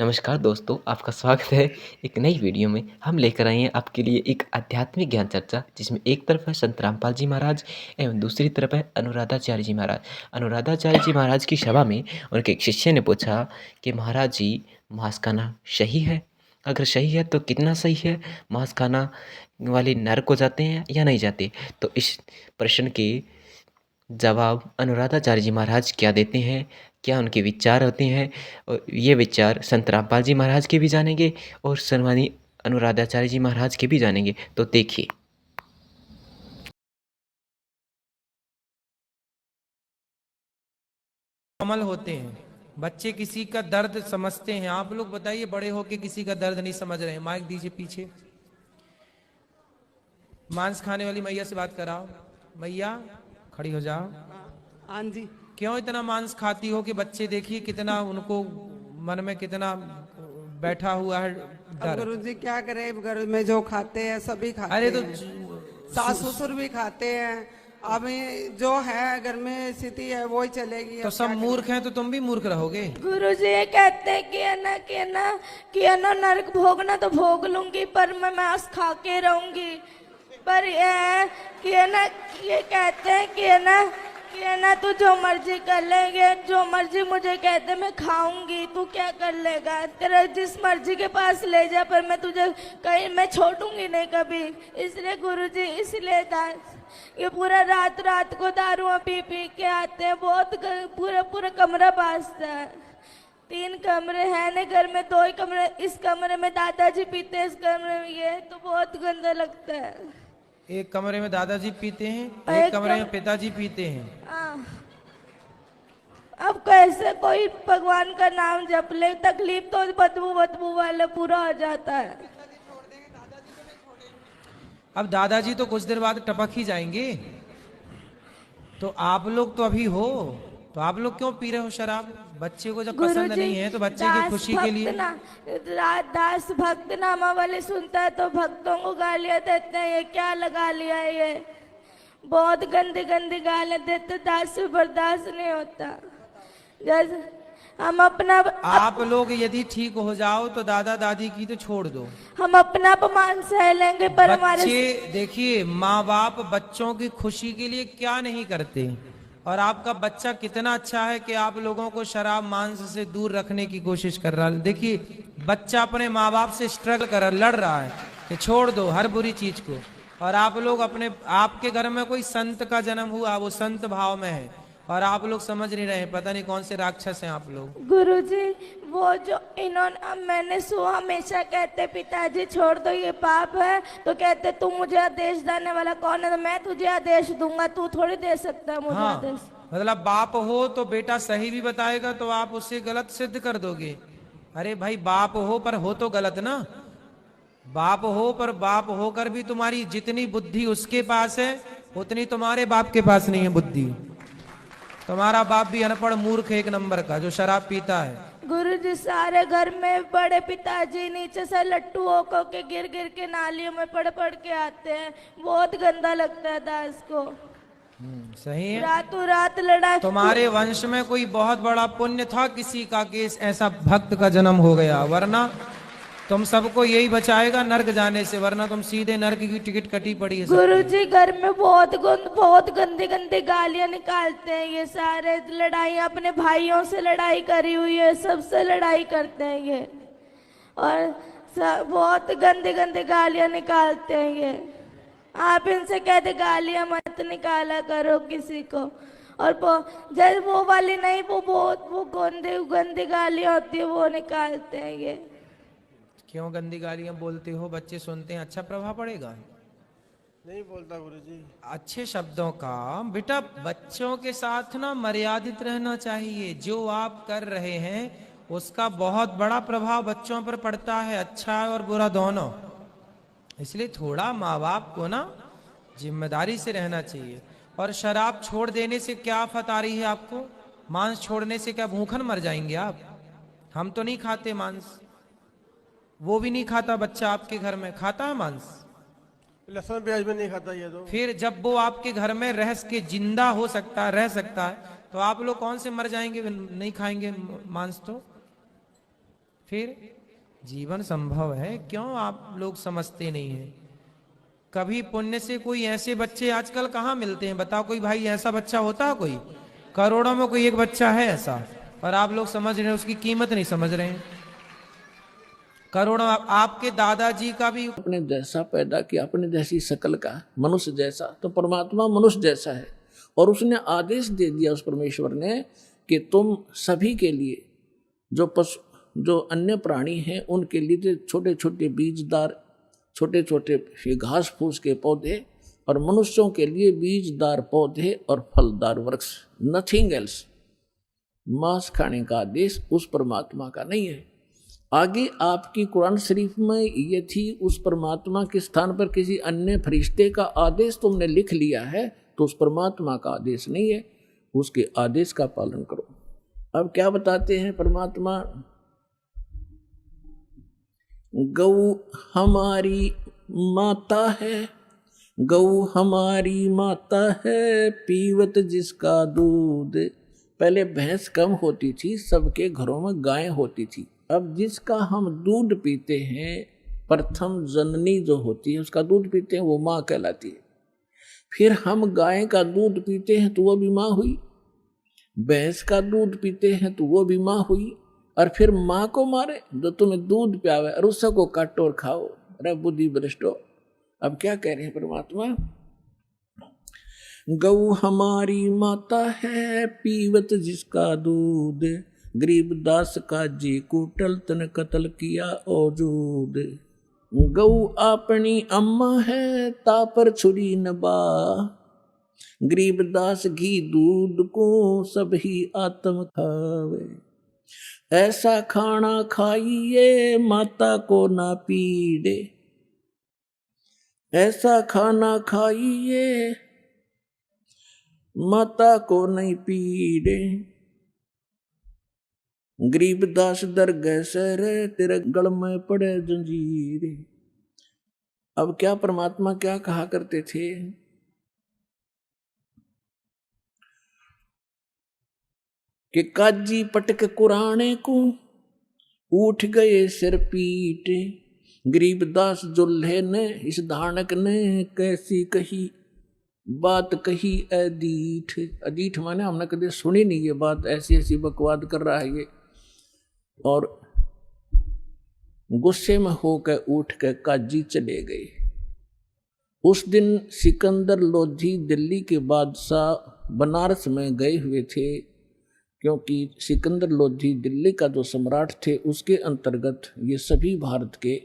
नमस्कार दोस्तों, आपका स्वागत है एक नई वीडियो में। हम लेकर आए हैं आपके लिए एक आध्यात्मिक ज्ञान चर्चा, जिसमें एक तरफ है संत रामपाल जी महाराज एवं दूसरी तरफ है अनुराधाचार्य जी महाराज। अनुराधाचार्य जी महाराज की सभा में उनके एक शिष्य ने पूछा कि महाराज जी, मांस खाना सही है? अगर सही है तो कितना सही है? मांस खाना वाले नरक को जाते हैं या नहीं जाते? तो इस प्रश्न के जवाब अनुराधाचार्य जी महाराज क्या देते हैं, क्या उनके विचार होते हैं, और ये विचार संत रामपाल जी महाराज के भी जानेंगे और सम्मानीय अनुराधाचार्य जी महाराज के भी जानेंगे। तो देखिए। अमल होते हैं। बच्चे किसी का दर्द समझते हैं। आप लोग बताइए, बड़े होके किसी का दर्द नहीं समझ रहे हैं? माइक दीजिए पीछे। मांस खाने वाली मैया से बात कराओ। मैया खड़ी हो जाओ। हाँ जी। क्यों इतना मांस खाती हो कि बच्चे देखिए कितना उनको मन में कितना बैठा हुआ है अब डर। गुरु जी क्या करें, घर में जो खाते हैं सभी खाते अरे तो हैं। सास ससुर भी खाते हैं। अब ये जो है घर में स्थिति है वही चलेगी। तो अब सब क्या मूर्ख हैं तो तुम भी मूर्ख रहोगे। गुरुजी ये कहते हैं कि नरक भोगना तो भोग लूंगी, पर मैं मांस खा के रहूंगी। पर ये है ये कहते हैं कि तू जो मर्जी कर लेंगे, जो मर्जी मुझे कहते मैं खाऊंगी, तू क्या कर लेगा? तेरा जिस मर्जी के पास ले जा, पर मैं तुझे कहीं मैं छोड़ूंगी नहीं कभी। इसलिए गुरुजी, इसलिए ये पूरा रात रात को दारुआ पी पी के आते हैं। बहुत पूरा कमरा बाजता है। 3 कमरे हैं न घर में, 2 ही कमरे। इस कमरे में दादाजी पीते हैं, इस कमरे में ये, तो बहुत गंदा लगता है। एक कमरे में दादाजी पीते हैं, एक एक कमरे में पिताजी पीते हैं। अब कैसे कोई भगवान का नाम जप ले? तकलीफ तो बदबू वाला पूरा हो जाता है। अब दादाजी तो कुछ देर बाद टपक ही जाएंगे। तो आप लोग तो अभी हो, तो आप लोग क्यों पी रहे हो शराब? बच्चे को जब पसंद नहीं है तो बच्चे की खुशी के लिए। दास भक्त नामा वाले सुनता है तो भक्तों को गालियां देते हैं, ये क्या लगा लिया है, ये बहुत गंदी गंदी गालियां देते। दास से बर्दाश्त नहीं होता। जैसे हम अपना आप लोग यदि ठीक हो जाओ तो दादा दादी की तो छोड़ दो, हम अपना अपमान सह लेंगे, पर हमारे बच्चे देखिए, माँ बाप बच्चों की खुशी के लिए क्या नहीं करते। और आपका बच्चा कितना अच्छा है कि आप लोगों को शराब मांस से दूर रखने की कोशिश कर रहा है। देखिए, बच्चा अपने माँ बाप से स्ट्रगल कर लड़ रहा है कि छोड़ दो हर बुरी चीज को। और आप लोग आपके घर में कोई संत का जन्म हुआ, वो संत भाव में है, और आप लोग समझ नहीं रहे। पता नहीं कौन से राक्षस हैं आप लोग। गुरुजी, वो जो इन्होंने मैंने हमेशा कहते पिताजी छोड़ दो, ये पाप है। तो कहते तू मुझे आदेश देने वाला कौन है? तो मैं तुझे आदेश दूंगा, तू थोड़ी दे सकता है मुझे आदेश। मतलब बाप हो तो बेटा सही भी बताएगा तो आप उससे गलत सिद्ध कर दोगे। अरे भाई, बाप हो पर हो तो गलत ना। बाप हो पर बाप होकर भी तुम्हारी जितनी बुद्धि उसके पास है उतनी तुम्हारे बाप के पास नहीं है बुद्धि। तुम्हारा बाप भी अनपढ़ मूर्ख एक नंबर का, जो शराब पीता है। गुरुजी, सारे घर में बड़े पिताजी नीचे से लट्टू होकर के गिर गिर के नालियों में पड़ के आते हैं। बहुत गंदा लगता है दास को। सही है। रातों रात लड़ा। तुम्हारे वंश में कोई बहुत बड़ा पुण्य था किसी का कि ऐसा भक्त का जन्म हो गया, वरना तुम सबको यही बचाएगा नर्क जाने से, वरना तुम सीधे नर्क की टिकट कटी पड़ी है। गुरुजी, घर में बहुत गंदी गंदी गालियां निकालते हैं ये सारे। लड़ाई अपने भाइयों से लड़ाई करी हुई है, सबसे लड़ाई करते हैं ये, और बहुत गंदी गंदी गालियां निकालते हैं ये। आप इनसे कहते गालियां मत निकाला करो किसी को। और जब वो वाली नहीं, वो गंदी गालियां होती है, वो निकालते हैं ये। क्यों गंदी गालियां बोलते हो? बच्चे सुनते हैं, अच्छा प्रभाव पड़ेगा? नहीं बोलता गुरुजी। अच्छे शब्दों का बेटा बच्चों के साथ ना मर्यादित रहना चाहिए। जो आप कर रहे हैं उसका बहुत बड़ा प्रभाव बच्चों पर पड़ता है, अच्छा और बुरा दोनों। इसलिए थोड़ा माँ बाप को ना जिम्मेदारी से रहना चाहिए। और शराब छोड़ देने से क्या आफत आ रही है आपको? मांस छोड़ने से क्या भूखन मर जाएंगे आप? हम तो नहीं खाते मांस, वो भी नहीं खाता बच्चा आपके घर में। खाता है मांस? लहसुन प्याज में नहीं खाता ये तो। फिर जब वो आपके घर में रह के जिंदा हो सकता है, रह सकता है, तो आप लोग कौन से मर जाएंगे नहीं खाएंगे मांस? तो फिर जीवन संभव है, क्यों आप लोग समझते नहीं हैं? कभी पुण्य से कोई ऐसे बच्चे आजकल कहाँ मिलते हैं? बताओ कोई भाई ऐसा बच्चा होता है? कोई करोड़ों में कोई एक बच्चा है ऐसा, और आप लोग समझ रहे हैं, उसकी कीमत नहीं समझ रहे हैं। करोड़ों आपके दादाजी का भी अपने जैसा पैदा किया, अपने जैसी शकल का, मनुष्य जैसा। तो परमात्मा मनुष्य जैसा है, और उसने आदेश दे दिया उस परमेश्वर ने कि तुम सभी के लिए, जो पशु, जो अन्य प्राणी हैं उनके लिए छोटे छोटे बीजदार, छोटे छोटे घास फूस के पौधे, और मनुष्यों के लिए बीजदार पौधे और फलदार वृक्ष, नथिंग एल्स। मांस खाने का आदेश उस परमात्मा का नहीं है। आगे आपकी कुरान शरीफ में ये थी, उस परमात्मा के स्थान पर किसी अन्य फरिश्ते का आदेश तुमने लिख लिया है, तो उस परमात्मा का आदेश नहीं है, उसके आदेश का पालन करो। अब क्या बताते हैं परमात्मा? गौ हमारी माता है, गौ हमारी माता है, पीवत जिसका दूध। पहले भैंस कम होती थी, सबके घरों में गायें होती थी। अब जिसका हम दूध पीते हैं, प्रथम जननी जो होती है उसका दूध पीते हैं, वो माँ कहलाती है। फिर हम गाय का दूध पीते हैं तो वो भी माँ हुई, भैंस का दूध पीते हैं तो वो भी माँ हुई, और फिर माँ को मारे जो तुम्हें दूध प्यावे और उसको काटो और खाओ। अरे बुद्धि भ्रष्टो! अब क्या कह रहे हैं परमात्मा? गौ हमारी माता है, पीवत जिसका दूध, गरीबदास का जी कुटल तन कतल किया औजूद। गौ अपनी अम्मा है, तापर छुरी नबा, गरीबदास घी दूध को सब ही आत्म खावे। ऐसा खाना खाइए माता को ना पीड़े, ऐसा खाना खाइए माता को नहीं पीड़े। गरीबदास दरगाह सर तेरे गल में पड़े जंजीर। अब क्या परमात्मा क्या कहा करते थे? कि काजी पटक कुराने को उठ गए सिर पीट। गरीबदास जुल्हे ने, इस धानक ने कैसी कही बात कही अदीठ। अदीठ माने हमने कभी सुनी नहीं ये बात, ऐसी ऐसी बकवाद कर रहा है ये। और गुस्से में होकर उठ कर काजी चले गए। उस दिन सिकंदर लोधी दिल्ली के बादशाह बनारस में गए हुए थे, क्योंकि सिकंदर लोधी दिल्ली का जो सम्राट थे उसके अंतर्गत ये सभी भारत के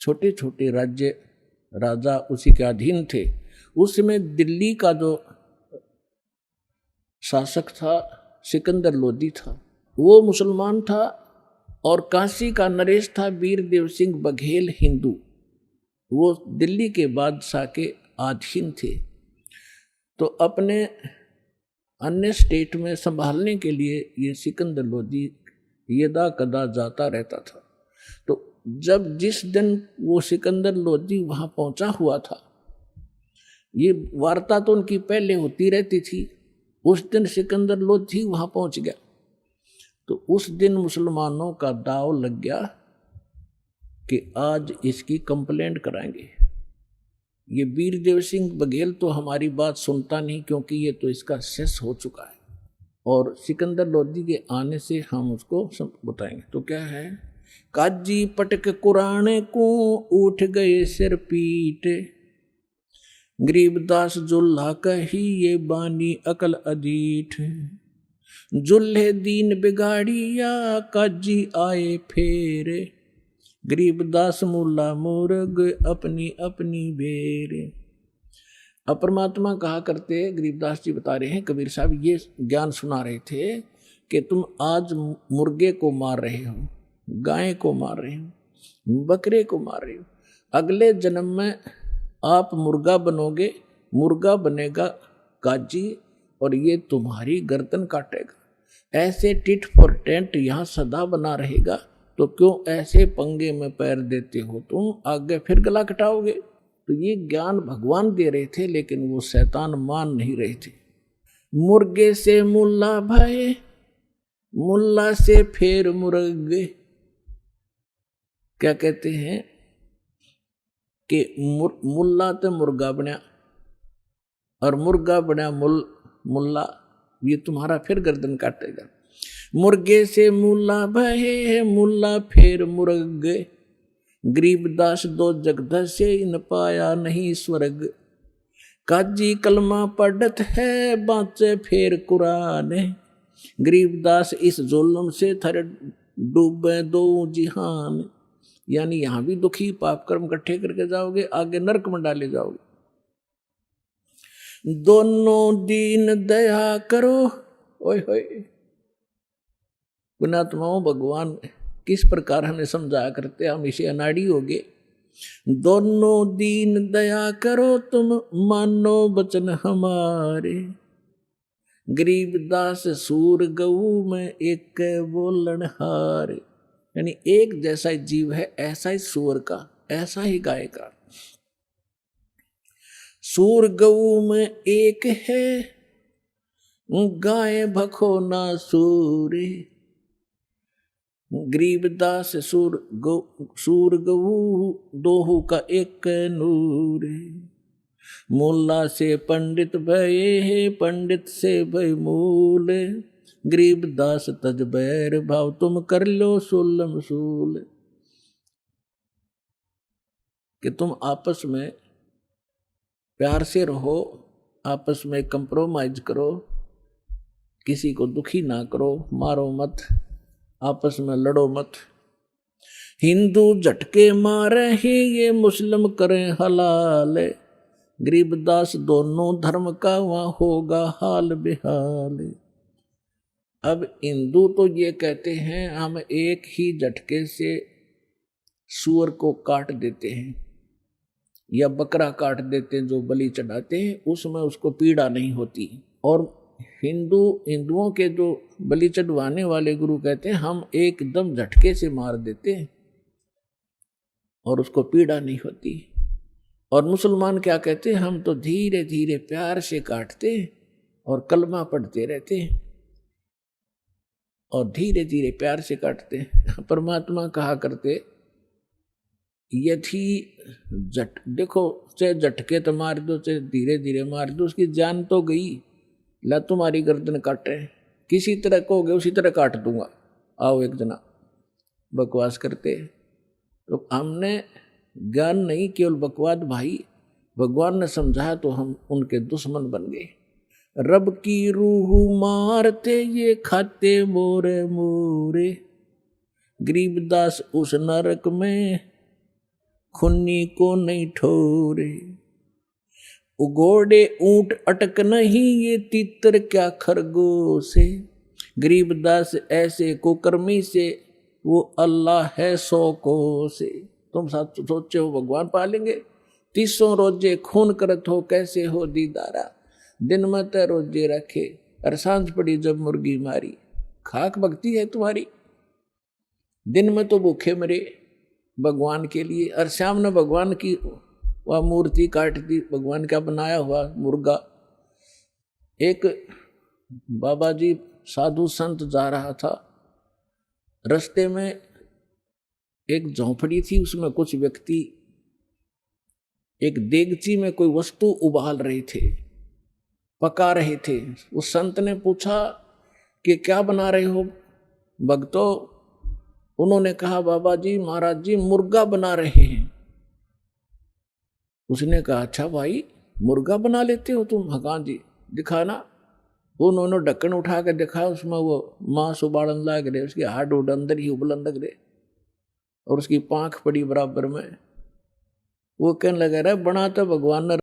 छोटे छोटे राज्य राजा उसी के अधीन थे। उसमें दिल्ली का जो शासक था सिकंदर लोधी था, वो मुसलमान था, और काशी का नरेश था वीरदेव सिंह बघेल हिंदू। वो दिल्ली के बादशाह के अधीन थे। तो अपने अन्य स्टेट में संभालने के लिए ये सिकंदर लोधी यदा कदा जाता रहता था। तो जब जिस दिन वो सिकंदर लोधी वहाँ पहुँचा हुआ था, ये वार्ता तो उनकी पहले होती रहती थी, उस दिन सिकंदर लोधी वहाँ पहुँच गया। तो उस दिन मुसलमानों का दाव लग गया कि आज इसकी कंप्लेंट कराएंगे। ये वीरदेव सिंह बघेल तो हमारी बात सुनता नहीं, क्योंकि ये तो इसका शेष हो चुका है, और सिकंदर लोधी के आने से हम उसको बताएंगे। तो क्या है? काजी पटक कुराने को उठ गए सिर पीट, गरीबदास जुल्हा कही ये बानी अकल अदीठ। जुल्हे दीन बिगाड़िया काजी आए फेरे, गरीबदास मुल्ला मुर्ग अपनी अपनी बेर। अब परमात्मा कहा करते, गरीबदास जी बता रहे हैं, कबीर साहब ये ज्ञान सुना रहे थे कि तुम आज मुर्गे को मार रहे हो, गाय को मार रहे हो, बकरे को मार रहे हो, अगले जन्म में आप मुर्गा बनोगे, मुर्गा बनेगा काजी, और ये तुम्हारी गर्दन काटेगा। ऐसे टिट फॉर टेंट यहाँ सदा बना रहेगा, तो क्यों ऐसे पंगे में पैर देते हो तुम, आगे फिर गला कटाओगे। तो ये ज्ञान भगवान दे रहे थे, लेकिन वो शैतान मान नहीं रहे थे। मुर्गे से मुल्ला भये, मुल्ला से फिर मुर्गे, क्या कहते हैं कि मुल्ला तो मुर्गा बना और मुर्गा बना मुल्ला, ये तुम्हारा फिर गर्दन काटेगा। मुर्गे से मुल्ला भये, मुल्ला फिर मुर्ग, गरीबदास दो जगदसे, इन पाया नहीं स्वर्ग। काजी कलमा पढ़त है, बाँचे फिर कुरान, गरीबदास इस जुल्म से थर डूबे दो जिहान। यानी यहां भी दुखी पाप कर्म इकट्ठे करके जाओगे, आगे नरक में डाले जाओगे। दोनों दीन दया करो, ओए होए पुण्यात्माओं, भगवान किस प्रकार हमें समझाया करते, हम इसे अनाड़ी हो गए। दोनों दीन दया करो, तुम मानो वचन हमारे, गरीबदास सूर गऊ में एक बोलन हार। यानी एक जैसा जीव है, ऐसा ही सूर का, ऐसा ही गाय का। सूर गऊ में एक है, गाय भखो ना सूरे, गरीबदास सूर गऊ दोहू का एक नूर। मुल्ला से पंडित भये, पंडित से भय मूल, गरीबदास तज बैर भाव, तुम कर लो सुलम सूल। कि तुम आपस में प्यार से रहो, आपस में कंप्रोमाइज करो, किसी को दुखी ना करो, मारो मत, आपस में लड़ो मत। हिंदू झटके मारे ही, ये मुस्लिम करें हलाल, गरीबदास दोनों धर्म का वहां होगा हाल बेहाल। अब हिंदू तो ये कहते हैं हम एक ही झटके से सूअर को काट देते हैं या बकरा काट देते हैं, जो बलि चढ़ाते हैं उसमें उसको पीड़ा नहीं होती। और हिंदुओं के जो बलि चढ़वाने वाले गुरु कहते हैं हम एकदम झटके से मार देते हैं और उसको पीड़ा नहीं होती। और मुसलमान क्या कहते हैं, हम तो धीरे धीरे प्यार से काटते हैं और कलमा पढ़ते रहते हैं और धीरे धीरे प्यार से काटते हैं। परमात्मा कहा करते, यदि देखो चाहे झटके तो मार दो, चाहे धीरे धीरे मार दो, उसकी जान तो गई। ला तुम्हारी गर्दन काटे, किसी तरह कहोगे उसी तरह काट दूंगा, आओ एक जना। बकवास करते तो हमने ज्ञान नहीं, केवल बकवाद भाई। भगवान ने समझाया तो हम उनके दुश्मन बन गए। रब की रूह मारते ये खाते मोरे मोरे, गरीबदास उस नरक में खुन्नी को नहीं ठोरे। उगोड़े ऊंट अटक नहीं ये तीतर क्या खरगोश से, गरीबदास ऐसे कुकर्मी से वो अल्लाह है 100 कोस से। तुम सोचे हो भगवान पालेंगे, 300 रोजे खून करत हो कैसे हो दीदारा, दिन में तो रोजे रखे और सांझ पड़ी जब मुर्गी मारी। खाक भक्ति है तुम्हारी, दिन में तो भूखे मरे भगवान के लिए, और शाम ने भगवान की वह मूर्ति काट दी, भगवान का बनाया हुआ मुर्गा। एक बाबा जी साधु संत जा रहा था, रास्ते में एक झोंपड़ी थी, उसमें कुछ व्यक्ति एक देगची में कोई वस्तु उबाल रहे थे, पका रहे थे। उस संत ने पूछा कि क्या बना रहे हो भक्तों? उन्होंने कहा बाबा जी महाराज जी मुर्गा बना रहे हैं। उसने कहा अच्छा भाई मुर्गा बना लेते हो तुम? हाँ जी दिखाना। उन्होंने ढक्कन उठा कर दिखाया, उसमें वो मांस उबालन लग रहे, उसके हाड उड अंदर ही उबलन लग रहे और उसकी पांख पड़ी बराबर में। वो कहने लगा रहा बना तो भगवान ने